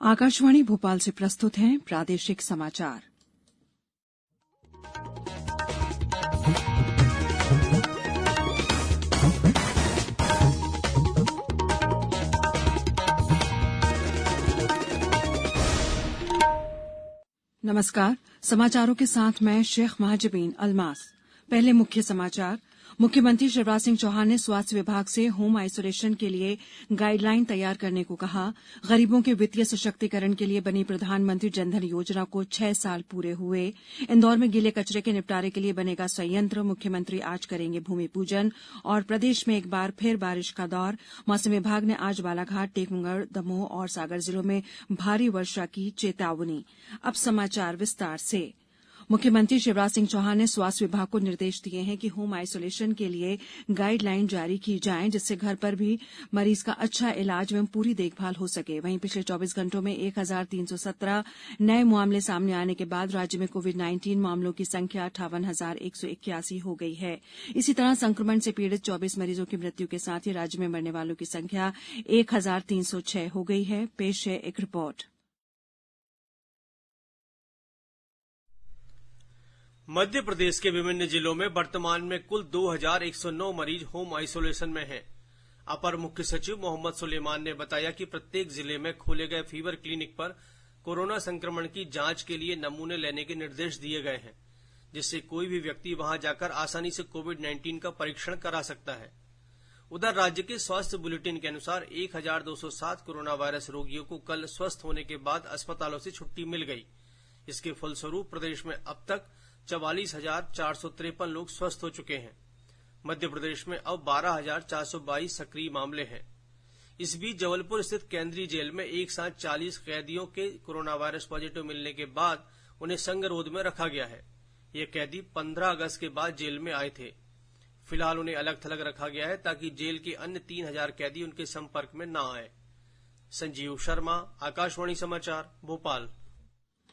आकाशवाणी भोपाल से प्रस्तुत हैं प्रादेशिक समाचार। नमस्कार, समाचारों के साथ मैं शेख महाजबीन अल्मास। पहले मुख्य समाचार। मुख्यमंत्री शिवराज सिंह चौहान ने स्वास्थ्य विभाग से होम आइसोलेशन के लिए गाइडलाइन तैयार करने को कहा। गरीबों के वित्तीय सशक्तिकरण के लिए बनी प्रधानमंत्री जनधन योजना को 6 साल पूरे हुए। इंदौर में गीले कचरे के निपटारे के लिए बनेगा संयंत्र। मुख्यमंत्री आज करेंगे भूमि पूजन। और प्रदेश में एक बार फिर बारिश का दौर। मौसम विभाग ने आज बालाघाट, टीकमगढ़, दमोह और सागर जिलों में भारी वर्षा की चेतावनी। अब समाचार विस्तार से। मुख्यमंत्री शिवराज सिंह चौहान ने स्वास्थ्य विभाग को निर्देश दिए हैं कि होम आइसोलेशन के लिए गाइडलाइन जारी की जाएं, जिससे घर पर भी मरीज का अच्छा इलाज एवं पूरी देखभाल हो सके। वहीं पिछले 24 घंटों में 1317 नए मामले सामने आने के बाद राज्य में कोविड-19 मामलों की संख्या 58,181 हो गई है। इसी तरह संक्रमण से पीड़ित 24 मरीजों की मृत्यु के साथ ही राज्य में मरने वालों की संख्या 1,306 हो गई है। पेश है एक रिपोर्ट। मध्य प्रदेश के विभिन्न जिलों में वर्तमान में कुल 2,109 मरीज होम आइसोलेशन में हैं। अपर मुख्य सचिव मोहम्मद सुलेमान ने बताया कि प्रत्येक जिले में खोले गए फीवर क्लिनिक पर कोरोना संक्रमण की जांच के लिए नमूने लेने के निर्देश दिए गए हैं, जिससे कोई भी व्यक्ति वहां जाकर आसानी से कोविड-19 का परीक्षण करा सकता है। उधर राज्य के स्वास्थ्य बुलेटिन के अनुसार 1,207 कोरोना वायरस रोगियों को कल स्वस्थ होने के बाद अस्पतालों से छुट्टी मिल गई। इसके फलस्वरूप प्रदेश में अब तक 44,453 लोग स्वस्थ हो चुके हैं। मध्य प्रदेश में अब 12,422 सक्रिय मामले हैं। इस बीच जबलपुर स्थित केंद्रीय जेल में एक साथ 40 कैदियों के कोरोना वायरस पॉजिटिव मिलने के बाद उन्हें संगरोध में रखा गया है। ये कैदी 15 अगस्त के बाद जेल में आए थे। फिलहाल उन्हें अलग थलग रखा गया है ताकि जेल के अन्य 3,000 कैदी उनके संपर्क में न आए। संजीव शर्मा, आकाशवाणी समाचार, भोपाल।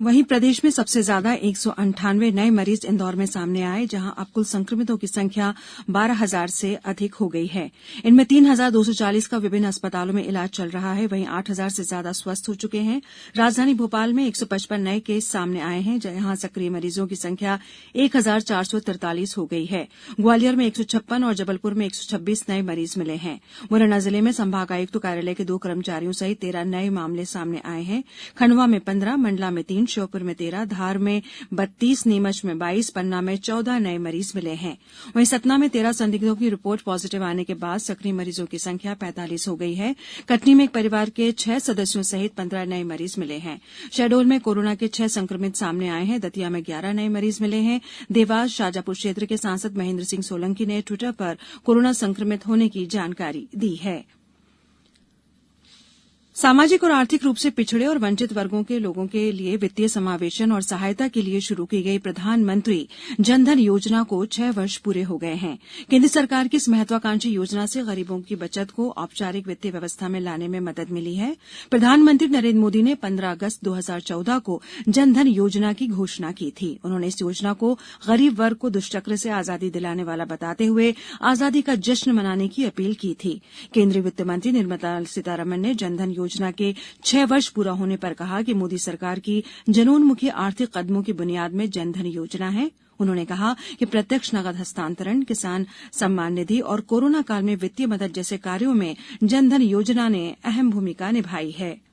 वहीं प्रदेश में सबसे ज्यादा 198 नए मरीज इंदौर में सामने आए, जहां अब कुल संक्रमितों की संख्या 12,000 से अधिक हो गई है। इनमें 3,240 का विभिन्न अस्पतालों में इलाज चल रहा है। वहीं 8,000 से ज्यादा स्वस्थ हो चुके हैं। राजधानी भोपाल में 155 नए केस सामने आए हैं, जहां सक्रिय मरीजों की संख्या 1,443 हो गई है। ग्वालियर में 156 और जबलपुर में 126 नए मरीज मिले हैं। मुरैना जिले में संभागायुक्त कार्यालय के 2 कर्मचारियों सहित 13 नए मामले सामने आए हैं। खंडवा में 15, मंडला में 3, श्योपुर में 13, धार में 32, नीमच में 22, पन्ना में 14 नए मरीज मिले हैं। वहीं सतना में 13 संदिग्धों की रिपोर्ट पॉजिटिव आने के बाद सक्रिय मरीजों की संख्या 45 हो गई है। कटनी में एक परिवार के 6 सदस्यों सहित 15 नए मरीज मिले हैं। शहडोल में कोरोना के 6 संक्रमित सामने आए हैं। दतिया में 11 नए मरीज मिले हैं। देवास, शाजापुर क्षेत्र के सांसद महेंद्र सिंह सोलंकी ने ट्विटर पर कोरोना संक्रमित होने की जानकारी दी है। सामाजिक और आर्थिक रूप से पिछड़े और वंचित वर्गों के लोगों के लिए वित्तीय समावेशन और सहायता के लिए शुरू की गई प्रधानमंत्री जनधन योजना को 6 वर्ष पूरे हो गए हैं। केंद्र सरकार की इस महत्वाकांक्षी योजना से गरीबों की बचत को औपचारिक वित्तीय व्यवस्था में लाने में मदद मिली है। प्रधानमंत्री नरेंद्र मोदी ने 15 अगस्त 2014 को जनधन योजना की घोषणा की थी। उन्होंने इस योजना को गरीब वर्ग को दुष्चक्र से आजादी दिलाने वाला बताते हुए आजादी का जश्न मनाने की अपील की थी। केंद्रीय वित्त मंत्री निर्मला सीतारमण ने जनधन योजना के 6 वर्ष पूरा होने पर कहा कि मोदी सरकार की जनोन्मुखी आर्थिक कदमों की बुनियाद में जनधन योजना है। उन्होंने कहा कि प्रत्यक्ष नकद हस्तांतरण, किसान सम्मान निधि और कोरोना काल में वित्तीय मदद जैसे कार्यों में जनधन योजना ने अहम भूमिका निभाई है।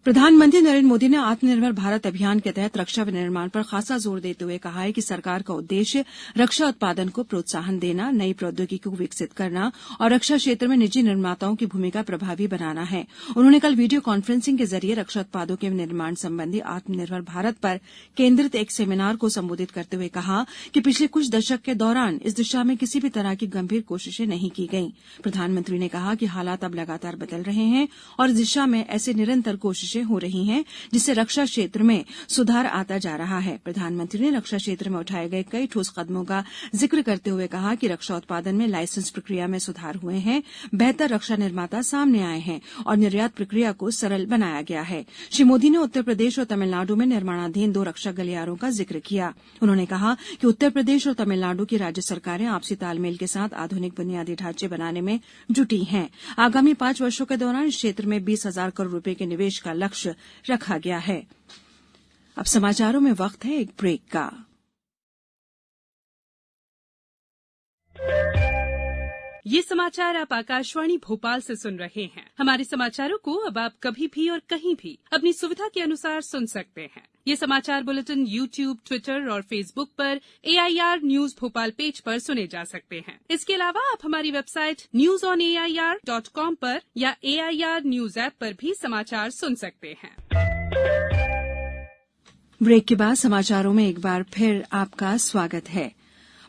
प्रधानमंत्री नरेंद्र मोदी ने आत्मनिर्भर भारत अभियान के तहत रक्षा विनिर्माण पर खासा जोर देते हुए कहा है कि सरकार का उद्देश्य रक्षा उत्पादन को प्रोत्साहन देना, नई प्रौद्योगिकी को विकसित करना और रक्षा क्षेत्र में निजी निर्माताओं की भूमिका प्रभावी बनाना है। उन्होंने कल वीडियो कॉन्फ्रेंसिंग के जरिए रक्षा उत्पादों के निर्माण संबंधी आत्मनिर्भर भारत पर केंद्रित एक सेमिनार को संबोधित करते हुए कहा कि पिछले कुछ दशक के दौरान इस दिशा में किसी भी तरह की गंभीर कोशिशें नहीं की गईं। प्रधानमंत्री ने कहा कि हालात अब लगातार बदल रहे हैं और इस दिशा में ऐसे निरंतर कोशिशें कोशिशें हो रही हैं, जिससे रक्षा क्षेत्र में सुधार आता जा रहा है। प्रधानमंत्री ने रक्षा क्षेत्र में उठाए गए कई ठोस कदमों का जिक्र करते हुए कहा कि रक्षा उत्पादन में लाइसेंस प्रक्रिया में सुधार हुए हैं, बेहतर रक्षा निर्माता सामने आए हैं और निर्यात प्रक्रिया को सरल बनाया गया है। श्री मोदी ने उत्तर प्रदेश और तमिलनाडु में निर्माणाधीन 2 रक्षा गलियारों का जिक्र किया। उन्होंने कहा कि उत्तर प्रदेश और तमिलनाडु की राज्य सरकारें आपसी तालमेल के साथ आधुनिक बुनियादी ढांचे बनाने में जुटी हैं। आगामी 5 वर्षों के दौरान इस क्षेत्र में 20,000 करोड़ रुपए के निवेश का लक्ष्य रखा गया है। अब समाचारों में वक्त है एक ब्रेक का। ये समाचार आप आकाशवाणी भोपाल से सुन रहे हैं। हमारे समाचारों को अब आप कभी भी और कहीं भी अपनी सुविधा के अनुसार सुन सकते हैं। ये समाचार बुलेटिन YouTube, ट्विटर और फेसबुक पर AIR न्यूज भोपाल पेज पर सुने जा सकते हैं। इसके अलावा आप हमारी वेबसाइट newsonair.com पर या AIR न्यूज ऐप पर भी समाचार सुन सकते हैं। ब्रेक के बाद समाचारों में एक बार फिर आपका स्वागत है।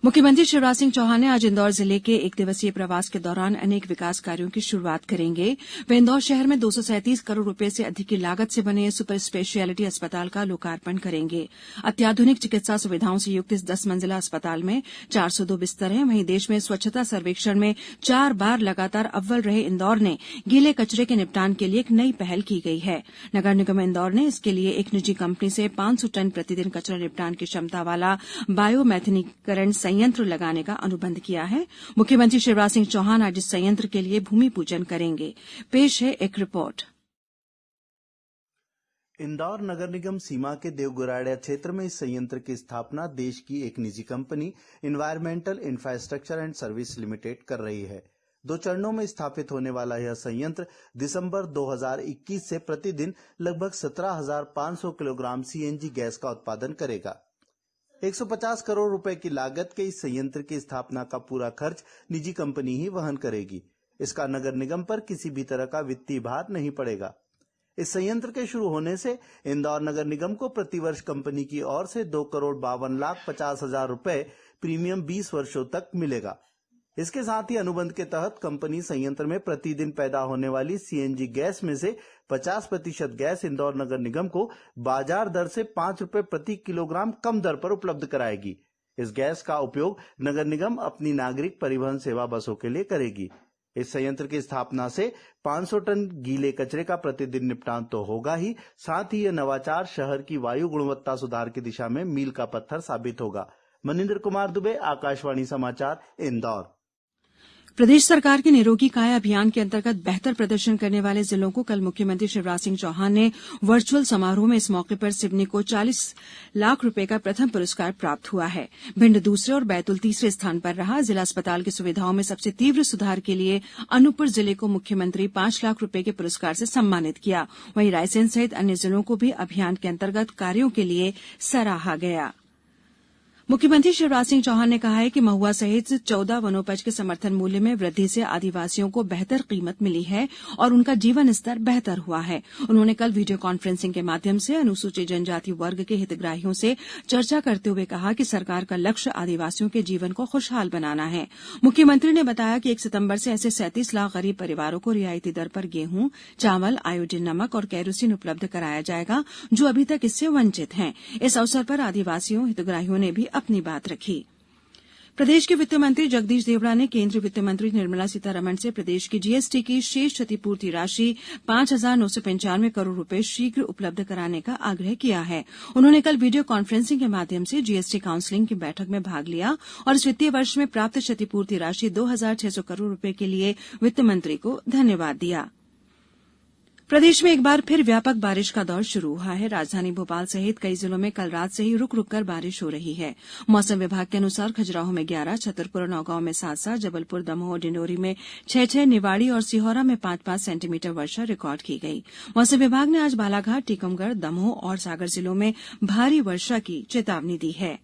मुख्यमंत्री शिवराज सिंह चौहान ने आज इंदौर जिले के 1 दिवसीय प्रवास के दौरान अनेक विकास कार्यों की शुरुआत करेंगे। वे इंदौर शहर में 237 करोड़ रुपए से अधिक की लागत से बने सुपर स्पेशियलिटी अस्पताल का लोकार्पण करेंगे। अत्याधुनिक चिकित्सा सुविधाओं से युक्त इस 10 मंजिला अस्पताल में 402 बिस्तर हैं। वहीं देश में स्वच्छता सर्वेक्षण में 4 बार लगातार अव्वल रहे इंदौर ने गीले कचरे के निपटान के लिए एक नई पहल की गई है। नगर निगम इंदौर ने इसके लिए एक निजी कंपनी से 500 टन प्रतिदिन कचरा निपटान की क्षमता वाला बायोमैथिनीकरण संयंत्र लगाने का अनुबंध किया है। मुख्यमंत्री शिवराज सिंह चौहान आज इस संयंत्र के लिए भूमि पूजन करेंगे। पेश है एक रिपोर्ट। इंदौर नगर निगम सीमा के देवगुराड़िया क्षेत्र में इस संयंत्र की स्थापना देश की एक निजी company environmental infrastructure and service limited कर रही है। 2 चरणों में स्थापित होने वाला यह संयंत्र दिसंबर 2021 से प्रतिदिन लगभग 17,500 किलोग्राम CNG गैस का उत्पादन करेगा। 150 करोड़ रुपए की लागत के इस संयंत्र की स्थापना का पूरा खर्च निजी कंपनी ही वहन करेगी। इसका नगर निगम पर किसी भी तरह का वित्तीय भार नहीं पड़ेगा। इस संयंत्र के शुरू होने से इंदौर नगर निगम को प्रतिवर्ष कंपनी की ओर से 2,52,50,000 रुपए प्रीमियम 20 वर्षों तक मिलेगा। इसके साथ ही अनुबंध के तहत कंपनी संयंत्र में प्रतिदिन पैदा होने वाली CNG गैस में से 50% गैस इंदौर नगर निगम को बाजार दर से 5 रुपए प्रति किलोग्राम कम दर पर उपलब्ध कराएगी। इस गैस का उपयोग नगर निगम अपनी नागरिक परिवहन सेवा बसों के लिए करेगी। इस संयंत्र की स्थापना से 500 टन गीले कचरे का प्रतिदिन निपटान तो होगा ही, साथ ही यह नवाचार शहर की वायु गुणवत्ता सुधार की दिशा में मील का पत्थर साबित होगा। मनिंदर कुमार दुबे, आकाशवाणी समाचार, इंदौर। प्रदेश सरकार के निरोगी काया अभियान के अंतर्गत बेहतर प्रदर्शन करने वाले जिलों को कल मुख्यमंत्री शिवराज सिंह चौहान ने वर्चुअल समारोह में इस मौके पर सिवनी को 40 लाख रुपए का प्रथम पुरस्कार प्राप्त हुआ है। भिंड दूसरे और बैतूल तीसरे स्थान पर रहा। जिला अस्पताल की सुविधाओं में सबसे तीव्र सुधार के लिए अनूपपुर जिले को मुख्यमंत्री 5 लाख रुपए के पुरस्कार से सम्मानित किया। वहीं रायसेन सहित अन्य जिलों को भी अभियान के अंतर्गत कार्यों के लिए सराहा गया। मुख्यमंत्री शिवराज सिंह चौहान ने कहा है कि महुआ सहित 14 वनोपज के समर्थन मूल्य में वृद्धि से आदिवासियों को बेहतर कीमत मिली है और उनका जीवन स्तर बेहतर हुआ है। उन्होंने कल वीडियो कॉन्फ्रेंसिंग के माध्यम से अनुसूचित जनजाति वर्ग के हितग्राहियों से चर्चा करते हुए कहा कि सरकार का लक्ष्य आदिवासियों के जीवन को खुशहाल बनाना है। मुख्यमंत्री ने बताया कि 1 सितंबर से ऐसे 37 लाख गरीब परिवारों को रियायती दर पर गेहूं, चावल, आयोडीन नमक और केरोसिन उपलब्ध कराया जाएगा, जो अभी तक इससे वंचित हैं। इस अवसर पर आदिवासियों हितग्राहियों ने भी अपनी बात रखी। प्रदेश के वित्त मंत्री जगदीश देवड़ा ने केंद्रीय वित्त मंत्री निर्मला सीतारमण से प्रदेश की GST की शेष क्षतिपूर्ति राशि 5,995 करोड़ रुपए शीघ्र उपलब्ध कराने का आग्रह किया है। उन्होंने कल वीडियो कॉन्फ्रेंसिंग के माध्यम से GST काउंसिलिंग की बैठक में भाग लिया और इस वित्तीय वर्ष में प्राप्त क्षतिपूर्ति राशि 2,600 करोड़ रुपए के लिए वित्त मंत्री को धन्यवाद दिया। प्रदेश में एक बार फिर व्यापक बारिश का दौर शुरू हुआ है। राजधानी भोपाल सहित कई जिलों में कल रात से ही रुक रुक कर बारिश हो रही है। मौसम विभाग के अनुसार खजुराहो में 11, छतरपुर और नौगांव में 7-7, जबलपुर, दमोह और डिंडोरी में 6-6, निवाड़ी और सिहोरा में 5-5 सेंटीमीटर वर्षा रिकॉर्ड की गई। मौसम विभाग ने आज बालाघाट, टीकमगढ़, दमोह और सागर जिलों में भारी वर्षा की चेतावनी दी है।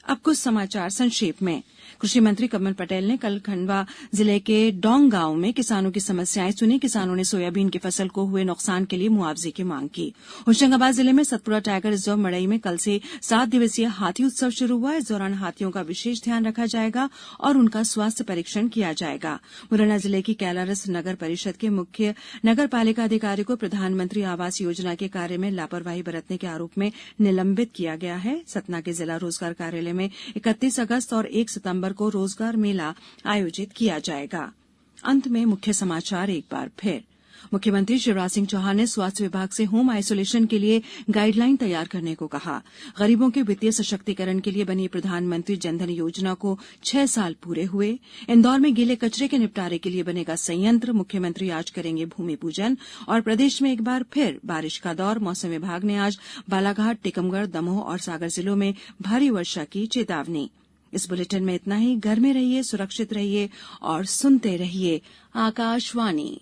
अब कुछ समाचार संक्षेप में। कृषि मंत्री कमल पटेल ने कल खंडवा जिले के डोंग गांव में किसानों की समस्याएं सुनी। किसानों ने सोयाबीन की फसल को हुए नुकसान के लिए मुआवजे की मांग की। होशंगाबाद जिले में सतपुरा टाइगर रिजर्व मड़ई में कल से 7 दिवसीय हाथी उत्सव शुरू हुआ। इस दौरान हाथियों का विशेष ध्यान रखा जाएगा और उनका स्वास्थ्य परीक्षण किया जाएगा। मुरैना जिले की कैलारस नगर परिषद के मुख्य नगर पालिका अधिकारी को प्रधानमंत्री आवास योजना के कार्य में लापरवाही बरतने के आरोप में निलंबित किया गया है। सतना के जिला रोजगार कार्यालय में 31 अगस्त और 1 सितंबर को रोजगार मेला आयोजित किया जाएगा। अंत में मुख्य समाचार एक बार फिर। मुख्यमंत्री शिवराज सिंह चौहान ने स्वास्थ्य विभाग से होम आइसोलेशन के लिए गाइडलाइन तैयार करने को कहा। गरीबों के वित्तीय सशक्तिकरण के लिए बनी प्रधानमंत्री जनधन योजना को 6 साल पूरे हुए। इंदौर में गीले कचरे के निपटारे के लिए बनेगा संयंत्र। मुख्यमंत्री आज करेंगे भूमि पूजन। और प्रदेश में एक बार फिर बारिश का दौर। मौसम विभाग ने आज बालाघाट, टीकमगढ़, दमोह और सागर जिलों में भारी वर्षा की चेतावनी। इस बुलेटिन में इतना ही। घर में रहिए, सुरक्षित रहिए और सुनते रहिए आकाशवाणी।